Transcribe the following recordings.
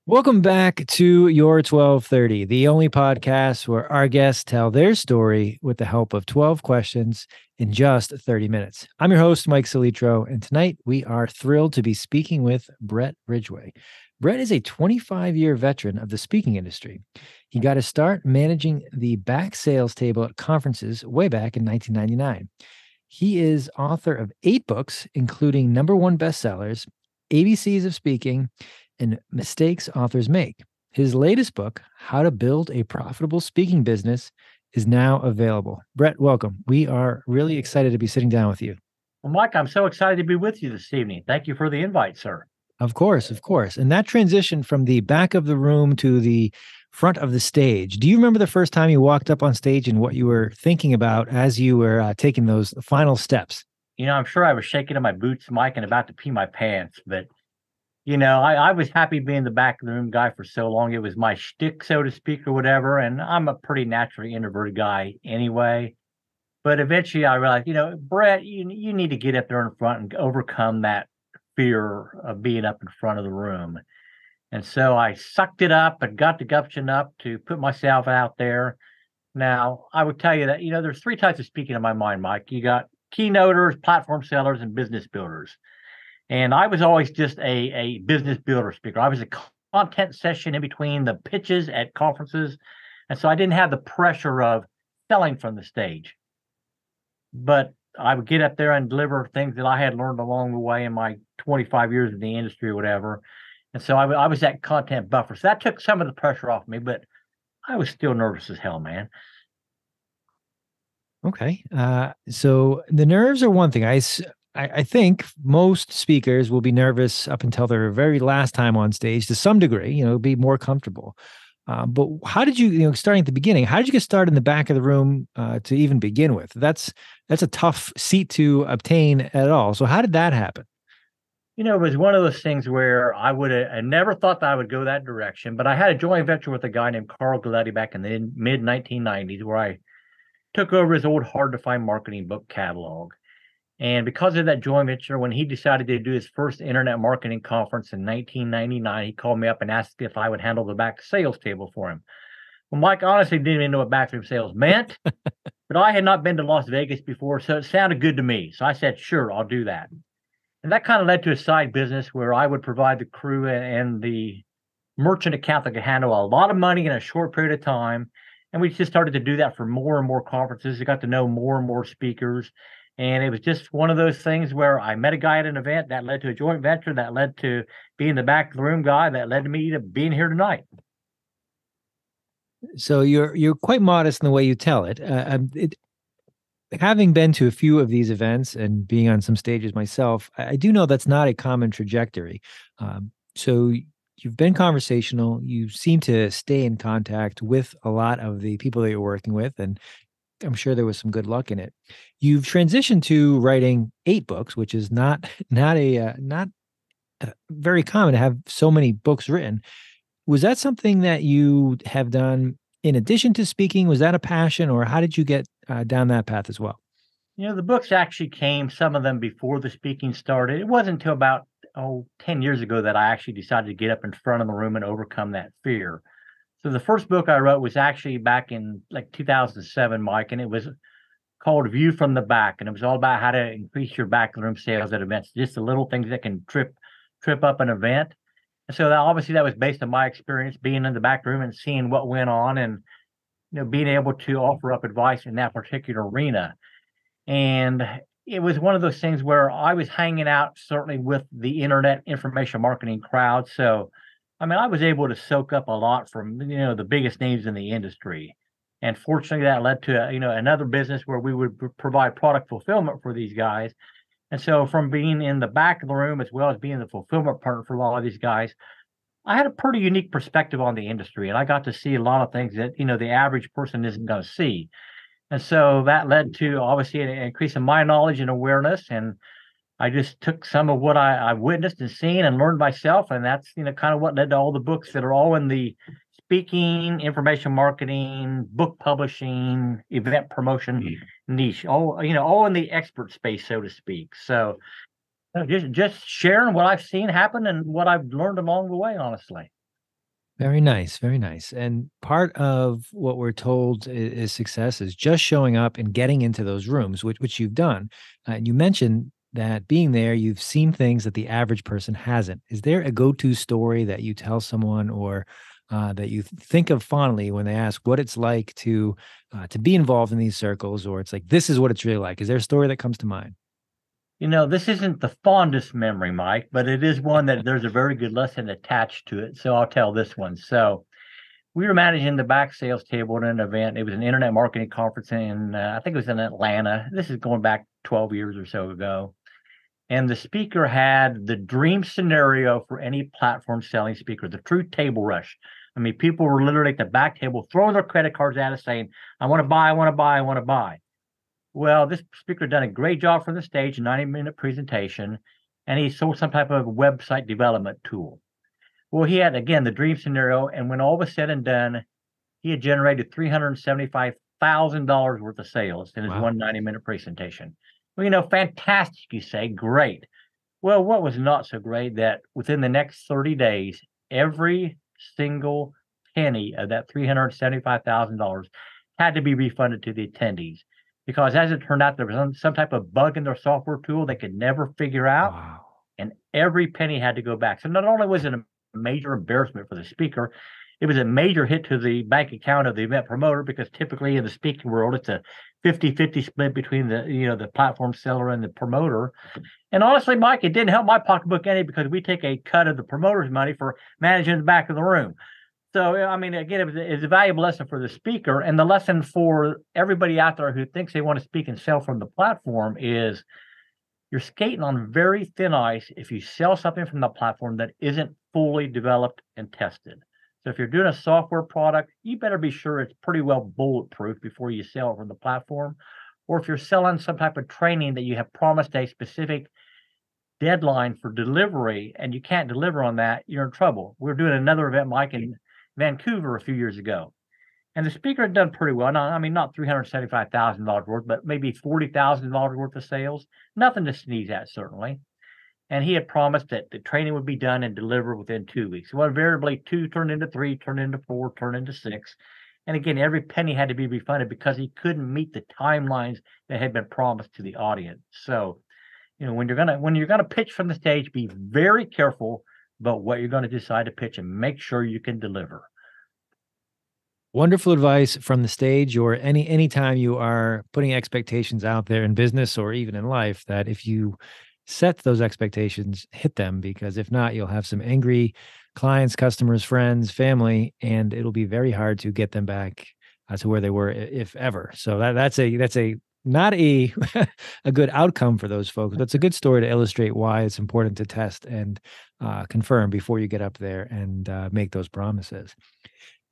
Welcome back to Your 1230, the only podcast where our guests tell their story with the help of 12 questions in just 30 minutes. I'm your host, Mike Salitro, and tonight we are thrilled to be speaking with Bret Ridgway. Bret is a 25-year veteran of the speaking industry. He got his start managing the back sales table at conferences way back in 1999. He is author of 8 books, including #1 bestsellers, ABCs of Speaking, and Mistakes Authors Make. His latest book, How to Build a Profitable Speaking Business, is now available. Bret, welcome. We are really excited to be sitting down with you. Well, Mike, I'm so excited to be with you this evening. Thank you for the invite, sir. Of course, of course. And that transition from the back of the room to the front of the stage, do you remember the first time you walked up on stage and what you were thinking about as you were taking those final steps? I'm sure I was shaking in my boots, Mike, and about to pee my pants, but I was happy being the back of the room guy for so long. It was my shtick, so to speak, or whatever. And I'm a pretty naturally introverted guy anyway. But eventually I realized, Bret, you need to get up there in front and overcome that fear of being up in front of the room. And so I sucked it up and got the gumption up to put myself out there. Now, I would tell you that, there's 3 types of speaking in my mind, Mike. You got keynoters, platform sellers, and business builders. And I was always just a business builder speaker. I was a content session in between the pitches at conferences. And so I didn't have the pressure of selling from the stage. But I would get up there and deliver things that I had learned along the way in my 25 years in the industry or whatever. And so I was that content buffer. So that took some of the pressure off me, but I was still nervous as hell, man. Okay. So the nerves are one thing. I think most speakers will be nervous up until their very last time on stage to some degree, be more comfortable. But how did you, starting at the beginning, how did you get started in the back of the room to even begin with? That's a tough seat to obtain at all. So how did that happen? It was one of those things where I never thought that I would go that direction, but I had a joint venture with a guy named Carl Galletti back in the mid 1990s where I took over his old hard to find marketing book catalog. And because of that joint venture, when he decided to do his first internet marketing conference in 1999, he called me up and asked if I would handle the back sales table for him. Well, Mike honestly didn't even know what backroom sales meant, but I had not been to Las Vegas before, so it sounded good to me. So I said, sure, I'll do that. And that kind of led to a side business where I would provide the crew and the merchant account that could handle a lot of money in a short period of time. And we just started to do that for more and more conferences. I got to know more and more speakers. And it was just one of those things where I met a guy at an event that led to a joint venture, that led to being the back of the room guy, that led to me to being here tonight. So you're quite modest in the way you tell it. Having been to a few of these events and being on some stages myself, I do know that's not a common trajectory. So you've been conversational. You seem to stay in contact with a lot of the people that you're working with, and I'm sure there was some good luck in it. You've transitioned to writing 8 books, which is not very common to have so many books written. Was that something that you have done in addition to speaking? Was that a passion, or how did you get down that path as well? The books actually came, some of them before the speaking started. It wasn't until about 10 years ago that I actually decided to get up in front of the room and overcome that fear. So the first book I wrote was actually back in like 2007, Mike, and it was called View from the Back, and it was all about how to increase your back room sales at events, just the little things that can trip up an event. And so that was based on my experience being in the back room and seeing what went on, and being able to offer up advice in that particular arena. And it was one of those things where I was hanging out certainly with the internet information marketing crowd. So I was able to soak up a lot from the biggest names in the industry. And fortunately that led to another business where we would provide product fulfillment for these guys. And so from being in the back of the room as well as being the fulfillment partner for a lot of these guys, I had a pretty unique perspective on the industry, and I got to see a lot of things that the average person isn't going to see. And so that led to obviously an increase in my knowledge and awareness. And I just took some of what I witnessed and seen and learned myself. And that's, kind of what led to all the books that are all in the speaking, information marketing, book publishing, event promotion niche, all in the expert space, so to speak. So just sharing what I've seen happen and what I've learned along the way, honestly. Very nice, very nice. And part of what we're told is success is just showing up and getting into those rooms, which you've done. And you mentioned that being there, you've seen things that the average person hasn't. Is there a go-to story that you tell someone, or that you think of fondly when they ask what it's like to be involved in these circles, or it's like this is what it's really like? Is there a story that comes to mind? This isn't the fondest memory, Mike, but it is one that there's a very good lesson attached to it. So I'll tell this one. So we were managing the back sales table at an event. It was an internet marketing conference in, I think it was in Atlanta. This is going back 12 years or so ago. And the speaker had the dream scenario for any platform selling speaker, the true table rush. I mean, people were literally at the back table throwing their credit cards at us saying, I want to buy, I want to buy, I want to buy. Well, this speaker done a great job from the stage, a 90-minute presentation, and he sold some type of website development tool. Well, he had, again, the dream scenario, and when all was said and done, he had generated $375,000 worth of sales in his Wow. one 90-minute presentation. Well, fantastic, you say, great. Well, what was not so great that within the next 30 days, every single penny of that $375,000 had to be refunded to the attendees. Because as it turned out, there was some type of bug in their software tool they could never figure out, Wow. and every penny had to go back. So not only was it a major embarrassment for the speaker, it was a major hit to the bank account of the event promoter, because typically in the speaking world, it's a 50-50 split between the platform seller and the promoter. And honestly, Mike, it didn't help my pocketbook any, because we take a cut of the promoter's money for managing the back of the room. So, I mean, again, it's a valuable lesson for the speaker, and the lesson for everybody out there who thinks they want to speak and sell from the platform is you're skating on very thin ice if you sell something from the platform that isn't fully developed and tested. So if you're doing a software product, you better be sure it's pretty well bulletproof before you sell it from the platform. Or if you're selling some type of training that you have promised a specific deadline for delivery and you can't deliver on that, you're in trouble. We were doing another event, Mike, in Vancouver a few years ago. And the speaker had done pretty well. Now, I mean, not $375,000 worth, but maybe $40,000 worth of sales. Nothing to sneeze at, certainly. And he had promised that the training would be done and delivered within 2 weeks. Well, invariably, 2 turned into 3, turned into 4, turned into 6. And again, every penny had to be refunded because he couldn't meet the timelines that had been promised to the audience. So, when you're gonna pitch from the stage, be very careful about what you're going to decide to pitch and make sure you can deliver. Wonderful advice from the stage, or anytime you are putting expectations out there in business or even in life, that if you set those expectations, hit them, because if not, you'll have some angry clients, customers, friends, family, and it'll be very hard to get them back to where they were, if ever. So that's a not a a good outcome for those folks, but it's a good story to illustrate why it's important to test and confirm before you get up there and make those promises.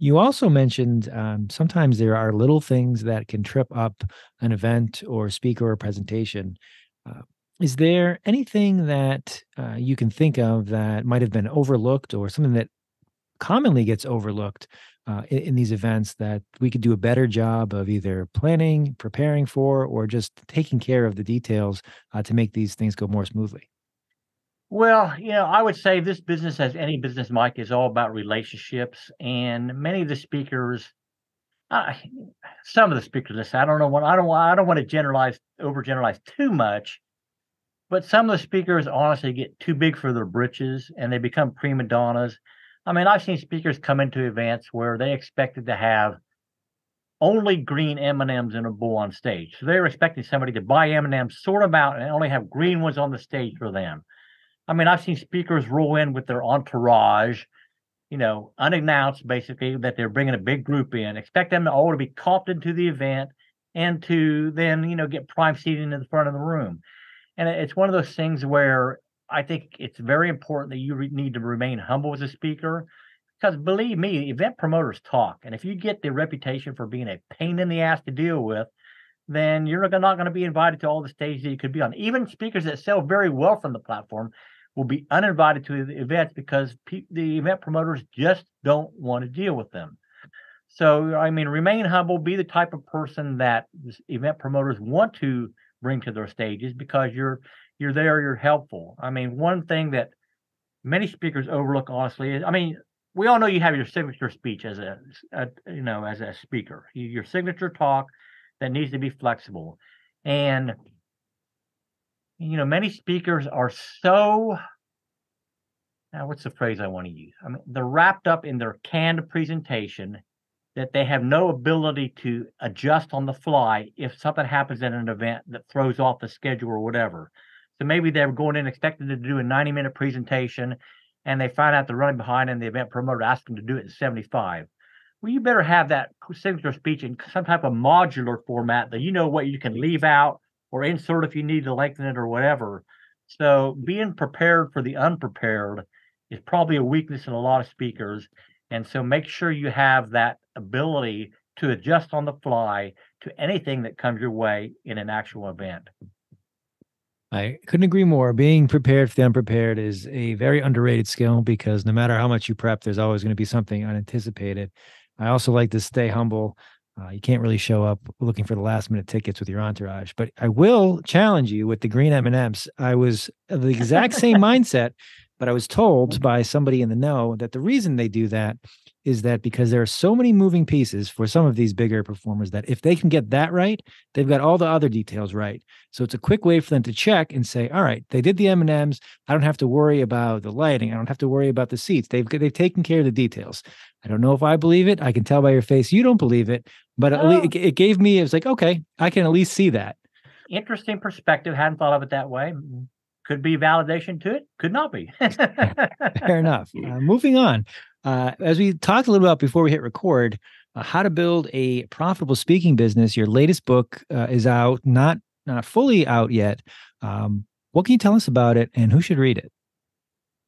You also mentioned sometimes there are little things that can trip up an event or speaker or presentation. Uh, is there anything that you can think of that might have been overlooked, or something that commonly gets overlooked in these events, that we could do a better job of either planning, preparing for, or just taking care of the details to make these things go more smoothly? Well, I would say this business, as any business, Mike, is all about relationships. And many of the speakers, uh, some of the speakers, listen, I don't want to overgeneralize too much, but some of the speakers honestly get too big for their britches and they become prima donnas. I mean, I've seen speakers come into events where they expected to have only green M&Ms in a bowl on stage. So they were expecting somebody to buy M&Ms, sort them out, and only have green ones on the stage for them. I mean, I've seen speakers roll in with their entourage, unannounced, basically, that they're bringing a big group in, expect them all to be copped into the event and to then, get prime seating in the front of the room. And it's one of those things where I think it's very important that you need to remain humble as a speaker, because believe me, event promoters talk. And if you get the reputation for being a pain in the ass to deal with, then you're not going to be invited to all the stages that you could be on. Even speakers that sell very well from the platform will be uninvited to the events because the event promoters just don't want to deal with them. So, I mean, remain humble, be the type of person that event promoters want to bring to their stages, because you're there, you're helpful. I mean, one thing that many speakers overlook, honestly, is, I mean, we all know you have your signature speech as as a speaker, your signature talk that needs to be flexible. And, many speakers are so, now what's the phrase I want to use? I mean, they're wrapped up in their canned presentation that they have no ability to adjust on the fly if something happens at an event that throws off the schedule or whatever. So maybe they're going in expecting to do a 90-minute presentation, and they find out they're running behind, and the event promoter asks them to do it in 75. Well, you better have that signature speech in some type of modular format that you know what you can leave out or insert if you need to lengthen it or whatever. So being prepared for the unprepared is probably a weakness in a lot of speakers. And so make sure you have that ability to adjust on the fly to anything that comes your way in an actual event. I couldn't agree more. Being prepared for the unprepared is a very underrated skill because no matter how much you prep, there's always going to be something unanticipated. I also like to stay humble. You can't really show up looking for the last minute tickets with your entourage, but I will challenge you with the green M&Ms. I was of the exact same mindset, but I was told by somebody in the know that the reason they do that is that because there are so many moving pieces for some of these bigger performers that if they can get that right, they've got all the other details right. So it's a quick way for them to check and say, all right, they did the M&Ms. I don't have to worry about the lighting. I don't have to worry about the seats. They've taken care of the details. I don't know if I believe it. I can tell by your face you don't believe it, but at least it gave me, it was like, okay, I can at least see that. Interesting perspective. Hadn't thought of it that way. Could be validation to it. Could not be. Fair enough. Moving on. As we talked a little about before we hit record, how to build a profitable speaking business. Your latest book is out, not fully out yet. What can you tell us about it, and who should read it?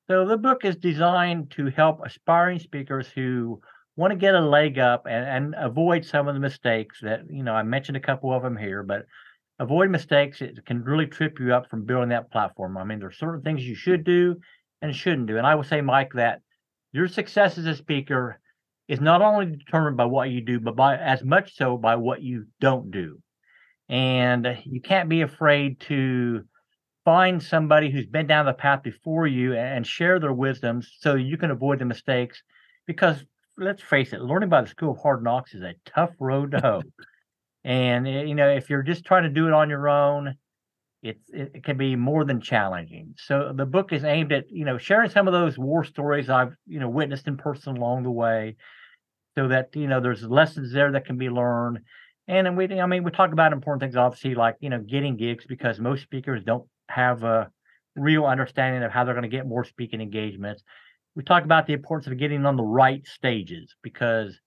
So the book is designed to help aspiring speakers who want to get a leg up and avoid some of the mistakes that, I mentioned a couple of them here, but avoid mistakes. It can really trip you up from building that platform. I mean, there's certain things you should do and shouldn't do. And I would say, Mike, that your success as a speaker is not only determined by what you do, but by as much so by what you don't do. And you can't be afraid to find somebody who's been down the path before you and share their wisdoms so you can avoid the mistakes. Because let's face it, learning by the school of hard knocks is a tough road to hoe. And if you're just trying to do it on your own, it can be more than challenging. So the book is aimed at sharing some of those war stories I've witnessed in person along the way, so that there's lessons there that can be learned. And then we talk about important things, obviously, like getting gigs, because most speakers don't have a real understanding of how they're going to get more speaking engagements. We talk about the importance of getting on the right stages, because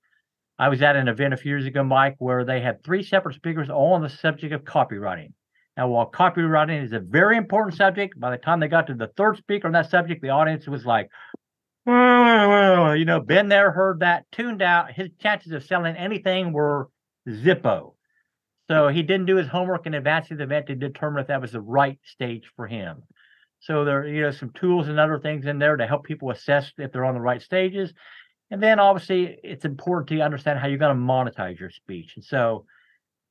I was at an event a few years ago, Mike, where they had 3 separate speakers all on the subject of copywriting. Now, while copywriting is a very important subject, by the time they got to the 3rd speaker on that subject, the audience was like, been there, heard that, tuned out. His chances of selling anything were zippo. So he didn't do his homework in advance of the event to determine if that was the right stage for him. So there are some tools and other things in there to help people assess if they're on the right stages. And then obviously it's important to understand how you're going to monetize your speech. And so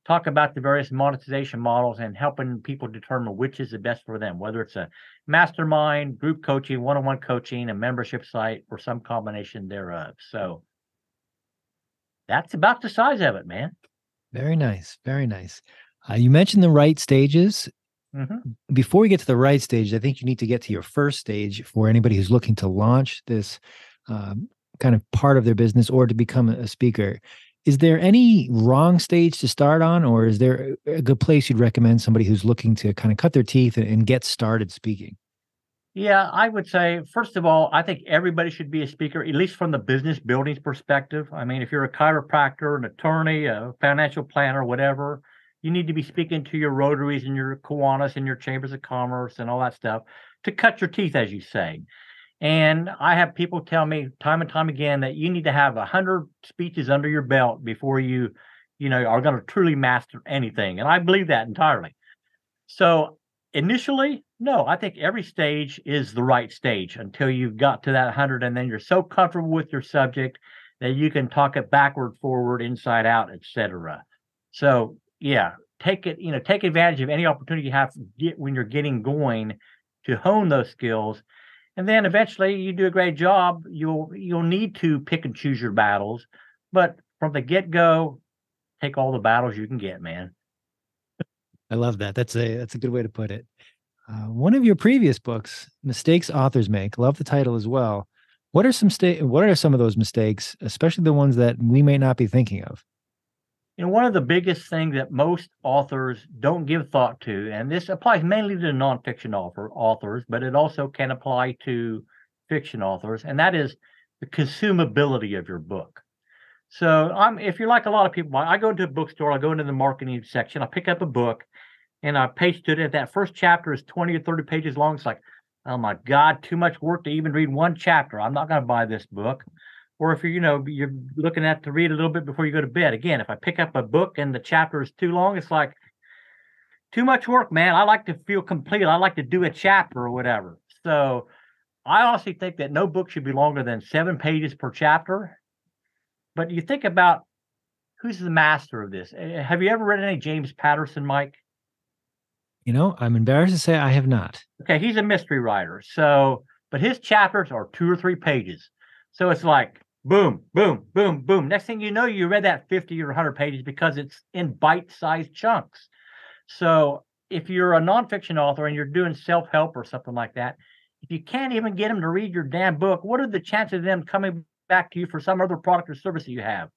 talk about the various monetization models and helping people determine which is the best for them, whether it's a mastermind, group coaching, one-on-one coaching, a membership site, or some combination thereof. So that's about the size of it, man. Very nice. Very nice. You mentioned the right stages. Mm-hmm. Before we get to the right stage, I think you need to get to your first stage for anybody who's looking to launch this kind of part of their business or to become a speaker. Is there any wrong stage to start on, or is there a good place you'd recommend somebody who's looking to kind of cut their teeth and get started speaking? Yeah, I would say, first of all, I think everybody should be a speaker, at least from the business building perspective. I mean, if you're a chiropractor, an attorney, a financial planner, whatever, you need to be speaking to your Rotaries and your Kiwanis and your chambers of commerce and all that stuff to cut your teeth, as you say. And I have people tell me time and time again that you need to have 100 speeches under your belt before you are going to truly master anything. And I believe that entirely. So initially, no, I think every stage is the right stage until you've got to that 100, and then you're so comfortable with your subject that you can talk it backward, forward, inside out, etc. So yeah, take advantage of any opportunity you have when you're getting going to hone those skills. And then eventually you do a great job. You'll need to pick and choose your battles, but from the get-go, take all the battles you can get, man. I love that. That's a good way to put it. One of your previous books, Mistakes Authors Make, love the title as well. What are some of those mistakes, especially the ones that we may not be thinking of? One of the biggest things that most authors don't give thought to, and this applies mainly to nonfiction authors, but it also can apply to fiction authors, and that is the consumability of your book. So if you're like a lot of people, I go into a bookstore, I go into the marketing section, I pick up a book, and I page to it. That first chapter is 20 or 30 pages long. It's like, oh my God, too much work to even read one chapter. I'm not going to buy this book. Or if you're looking at to read a little bit before you go to bed. Again, if I pick up a book and the chapter is too long, it's like too much work, man. I like to feel complete. I like to do a chapter or whatever. So I honestly think that no book should be longer than 7 pages per chapter. But you think about who's the master of this. Have you ever read any James Patterson, Mike? I'm embarrassed to say I have not. Okay, he's a mystery writer. But his chapters are 2 or 3 pages. So it's like boom, boom, boom, boom. Next thing you know, you read that 50 or 100 pages because it's in bite-sized chunks. So if you're a nonfiction author and you're doing self-help or something like that, if you can't even get them to read your damn book, what are the chances of them coming back to you for some other product or service that you have?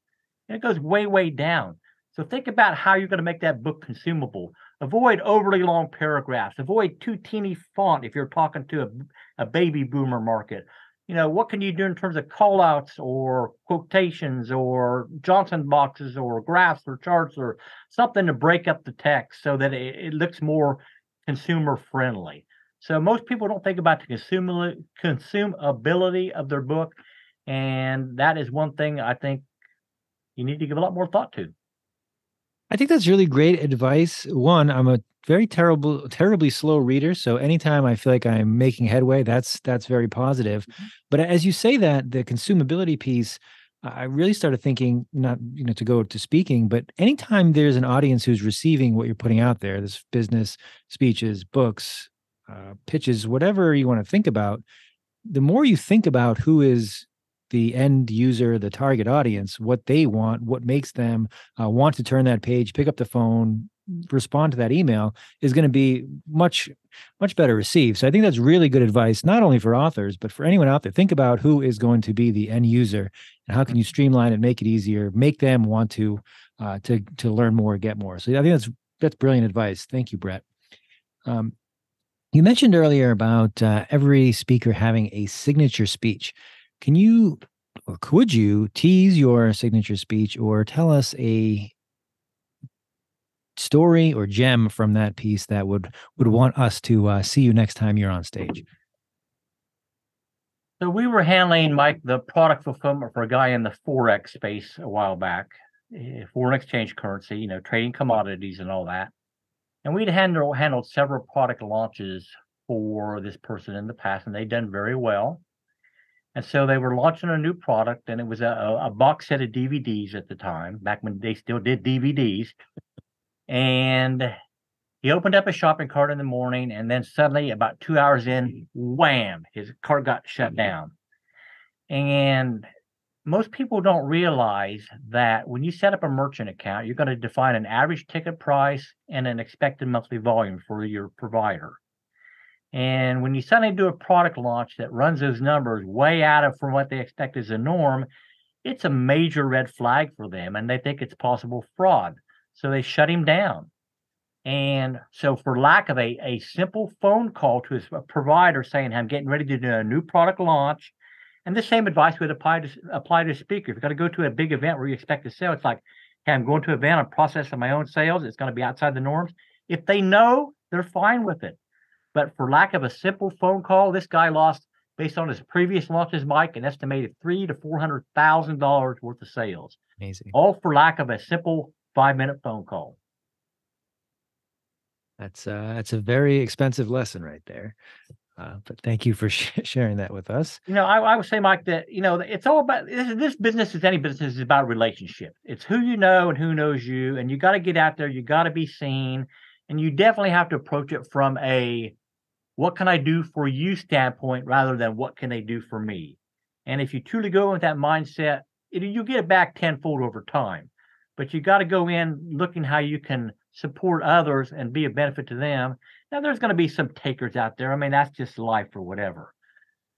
And it goes way, way down. So think about how you're going to make that book consumable. Avoid overly long paragraphs. Avoid too teeny font if you're talking to a baby boomer market. What can you do in terms of callouts or quotations or Johnson boxes or graphs or charts or something to break up the text so that it looks more consumer friendly. So most people don't think about the consumability of their book. And that is one thing I think you need to give a lot more thought to. I think that's really great advice. One, I'm a very terribly slow reader. So anytime I feel like I'm making headway, that's very positive. But as you say that, the consumability piece, I really started thinking, not, to go to speaking, but anytime there's an audience who's receiving what you're putting out there, this business, speeches, books, pitches, whatever you want to think about, the more you think about who is the end user, the target audience, what they want, what makes them want to turn that page, pick up the phone, respond to that email, is going to be much, much better received. So I think that's really good advice, not only for authors, but for anyone out there. Think about who is going to be the end user and how can you streamline it, make it easier, make them want to learn more, get more. So I think that's brilliant advice. Thank you, Bret. You mentioned earlier about every speaker having a signature speech. Can you, or could you, tease your signature speech or tell us a story or gem from that piece that would want us to see you next time you're on stage? So we were handling, Mike, the product fulfillment for a guy in the Forex space a while back, foreign exchange currency, trading commodities and all that. And we'd handled several product launches for this person in the past, and they'd done very well. And so they were launching a new product, and it was a box set of DVDs at the time, back when they still did DVDs. And he opened up a shopping cart in the morning, and then suddenly, about 2 hours in, wham, his cart got shut down. And most people don't realize that when you set up a merchant account, you're going to define an average ticket price and an expected monthly volume for your provider. And when you suddenly do a product launch that runs those numbers way out of from what they expect is a norm, it's a major red flag for them, and they think it's possible fraud. So they shut him down. And so for lack of a simple phone call to his provider saying, I'm getting ready to do a new product launch, and the same advice would apply to a speaker. If you're going to go to a big event where you expect to sell, it's like, hey, I'm going to an event, I'm processing my own sales, it's going to be outside the norms. If they know, they're fine with it. But for lack of a simple phone call, this guy lost, based on his previous launches, Mike, an estimated $300,000 to $400,000 worth of sales. Amazing. All for lack of a simple 5-minute phone call. That's a very expensive lesson right there. But thank you for sharing that with us. I would say, Mike, that, it's all about this business, as any business, is about relationship. It's who you know and who knows you. And you got to get out there. You got to be seen. And you definitely have to approach it from a what can I do for you standpoint rather than what can they do for me. And if you truly go with that mindset, you get it back tenfold over time. But you got to go in looking how you can support others and be a benefit to them. Now, there's going to be some takers out there. I mean, that's just life or whatever.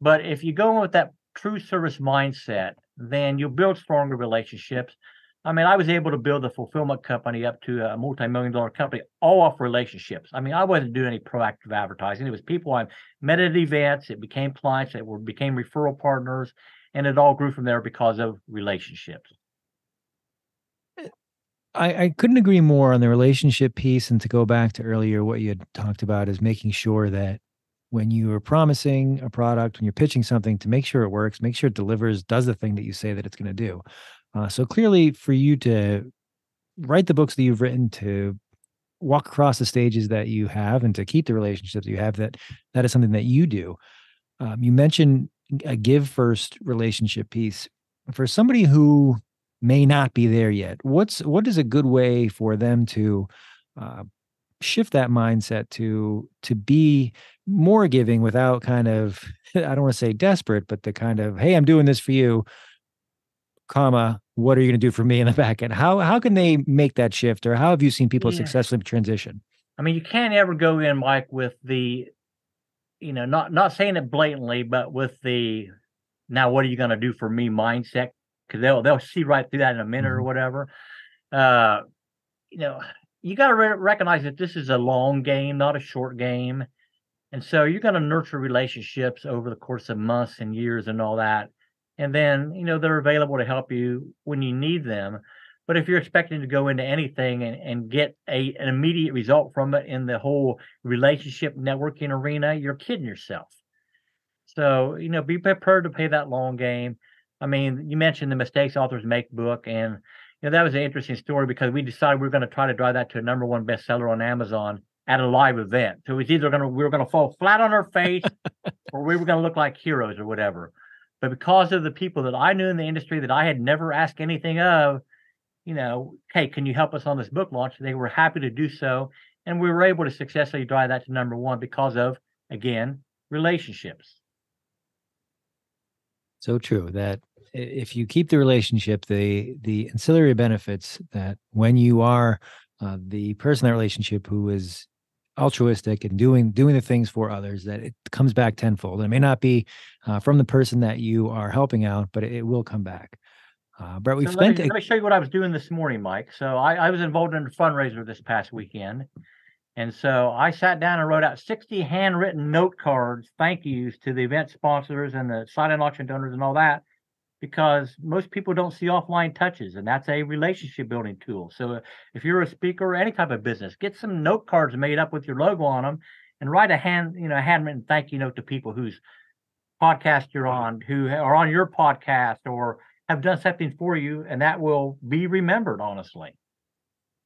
But if you go in with that true service mindset, then you'll build stronger relationships. I mean, I was able to build a fulfillment company up to a multi-million-dollar company all off relationships. I mean, I wasn't doing any proactive advertising. It was people I met at events. It became clients that became referral partners, and it all grew from there because of relationships. I couldn't agree more on the relationship piece. And to go back to earlier, what you had talked about is making sure that when you are promising a product, when you're pitching something, to make sure it works, make sure it delivers, does the thing that you say that it's going to do. So clearly, for you to write the books that you've written, to walk across the stages that you have, and to keep the relationships you have, that is something that you do. You mentioned a give first relationship piece. For somebody who may not be there yet, what is a good way for them to shift that mindset to be more giving without kind of, I don't want to say desperate, but the kind of, hey, I'm doing this for you, comma, what are you going to do for me in the back end? How can they make that shift, or how have you seen people successfully transition? I mean, you can't ever go in, Mike, with the, not saying it blatantly, but with the, now what are you going to do for me mindset? Because they'll see right through that in a minute or whatever. You got to recognize that this is a long game, not a short game. And so you're going to nurture relationships over the course of months and years and all that. And then, they're available to help you when you need them. But if you're expecting to go into anything and get an immediate result from it in the whole relationship networking arena, you're kidding yourself. So, be prepared to play that long game. I mean, you mentioned the Mistakes Authors Make book, and that was an interesting story because we decided we were going to try to drive that to a #1 bestseller on Amazon at a live event. So it was either we were going to fall flat on our face or we were going to look like heroes or whatever. But because of the people that I knew in the industry that I had never asked anything of, hey, can you help us on this book launch? They were happy to do so. And we were able to successfully drive that to #1 because of, again, relationships. So true that if you keep the relationship, the ancillary benefits, that when you are the person in that relationship who is altruistic and doing the things for others, that it comes back tenfold. And it may not be from the person that you are helping out, but it will come back. Brett, let me show you what I was doing this morning, Mike. So I was involved in a fundraiser this past weekend. And so I sat down and wrote out 60 handwritten note cards, thank yous to the event sponsors and the silent auction donors and all that, because most people don't see offline touches, and that's a relationship building tool. So if you're a speaker or any type of business, get some note cards made up with your logo on them and write a handwritten thank you note to people whose podcast you're on, who are on your podcast or have done something for you, and that will be remembered, honestly.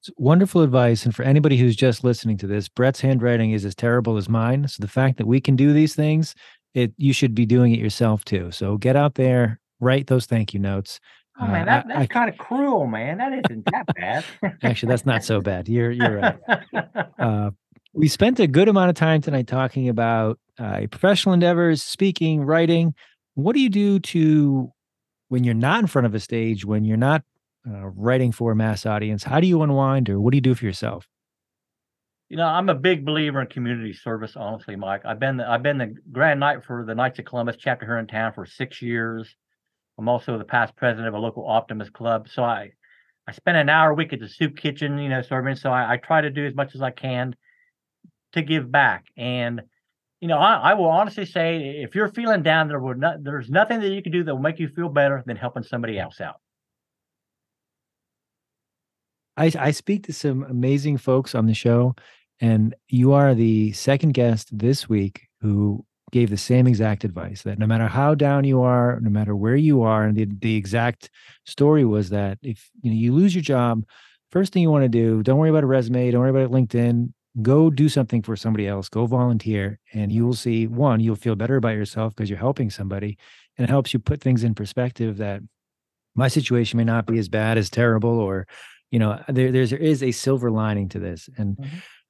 It's wonderful advice. And for anybody who's just listening to this, Brett's handwriting is as terrible as mine. So the fact that we can do these things, you should be doing it yourself too. So get out there, write those thank you notes. Oh man, that's kind of cruel, man. That isn't that bad. Actually, that's not so bad. You're right. We spent a good amount of time tonight talking about professional endeavors, speaking, writing. What do you do when you're not in front of a stage, when you're not writing for a mass audience? How do you unwind, or what do you do for yourself? I'm a big believer in community service, honestly, Mike. I've been the Grand Knight for the Knights of Columbus chapter here in town for 6 years. I'm also the past president of a local Optimist club. So I spend an hour a week at the soup kitchen, serving. So I try to do as much as I can to give back. And, I will honestly say, if you're feeling down, there's nothing that you can do that will make you feel better than helping somebody else out. I speak to some amazing folks on the show, and you are the second guest this week who gave the same exact advice, that no matter how down you are, no matter where you are, and the exact story was that if you lose your job, first thing you want to do, don't worry about a resume, don't worry about LinkedIn, go do something for somebody else, go volunteer, and you will see, one, you'll feel better about yourself because you're helping somebody, and it helps you put things in perspective that my situation may not be as bad, as terrible, or there is a silver lining to this. And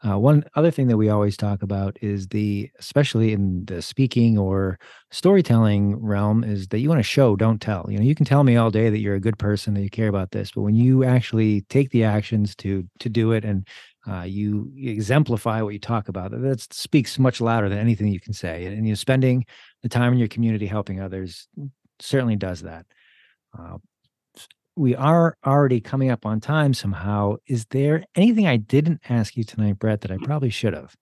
One other thing that we always talk about is especially in the speaking or storytelling realm, is that you want to show, don't tell. You can tell me all day that you're a good person, that you care about this, but when you actually take the actions to do it, and you exemplify what you talk about, that speaks much louder than anything you can say. And spending the time in your community helping others certainly does that. Uh, we are already coming up on time somehow. Is there anything I didn't ask you tonight, Brett, that I probably should have?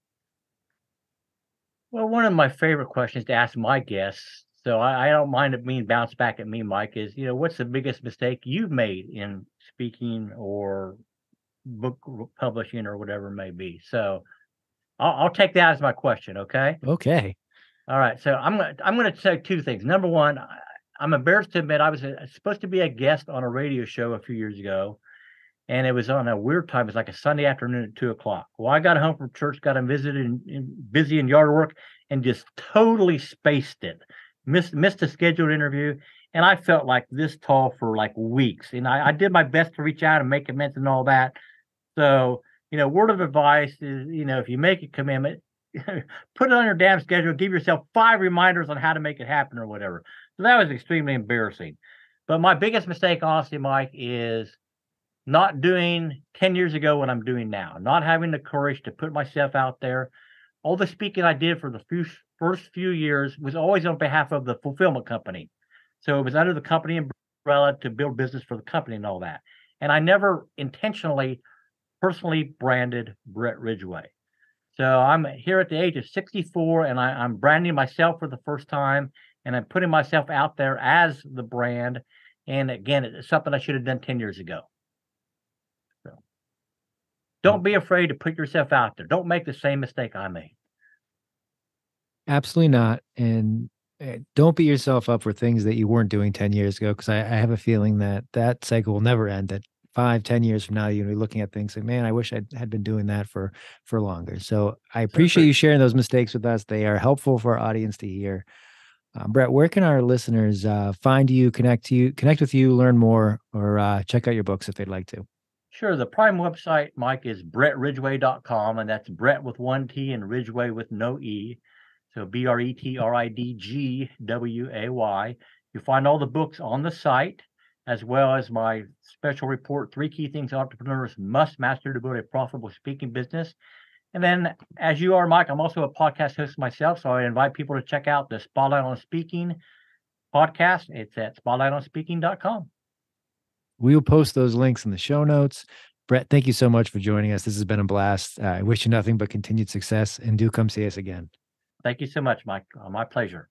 Well, one of my favorite questions to ask my guests, so I don't mind it being bounced back at me, Mike, is, what's the biggest mistake you've made in speaking or book publishing or whatever it may be? So I'll take that as my question. Okay. Okay. All right. So I'm gonna say two things. Number one, I'm embarrassed to admit I was supposed to be a guest on a radio show a few years ago, and it was on a weird time. It was like a Sunday afternoon at 2 o'clock. Well, I got home from church, got visited and busy in yard work, and just totally spaced it. Missed a scheduled interview, and I felt like this tall for like weeks. And I did my best to reach out and make amends and all that. So, word of advice is, if you make a commitment, put it on your damn schedule. Give yourself 5 reminders on how to make it happen or whatever. So that was extremely embarrassing. But my biggest mistake, honestly, Mike, is not doing 10 years ago what I'm doing now, not having the courage to put myself out there. All the speaking I did for the first few years was always on behalf of the fulfillment company. So it was under the company umbrella to build business for the company and all that. And I never intentionally, personally branded Bret Ridgway. So I'm here at the age of 64, and I'm branding myself for the first time, and I'm putting myself out there as the brand. And again, it's something I should have done 10 years ago. So don't be afraid to put yourself out there. Don't make the same mistake I made. Absolutely not. And don't beat yourself up for things that you weren't doing 10 years ago, because I have a feeling that cycle will never end. That 5, 10 years from now, you'll be looking at things like, man, I wish I had been doing that for longer. So I appreciate you sharing those mistakes with us. They are helpful for our audience to hear. Bret, where can our listeners find you, connect with you, learn more, or check out your books if they'd like to? Sure. The prime website, Mike, is BretRidgway.com, and that's Bret with 1 T and Ridgway with no E. So BretRidgway. You'll find all the books on the site, as well as my special report, 3 Key Things Entrepreneurs Must Master to Build a Profitable Speaking Business. And then, as you are, Mike, I'm also a podcast host myself, so I invite people to check out the Spotlight on Speaking podcast. It's at spotlightonspeaking.com. We will post those links in the show notes. Bret, thank you so much for joining us. This has been a blast. I wish you nothing but continued success, and do come see us again. Thank you so much, Mike. My pleasure.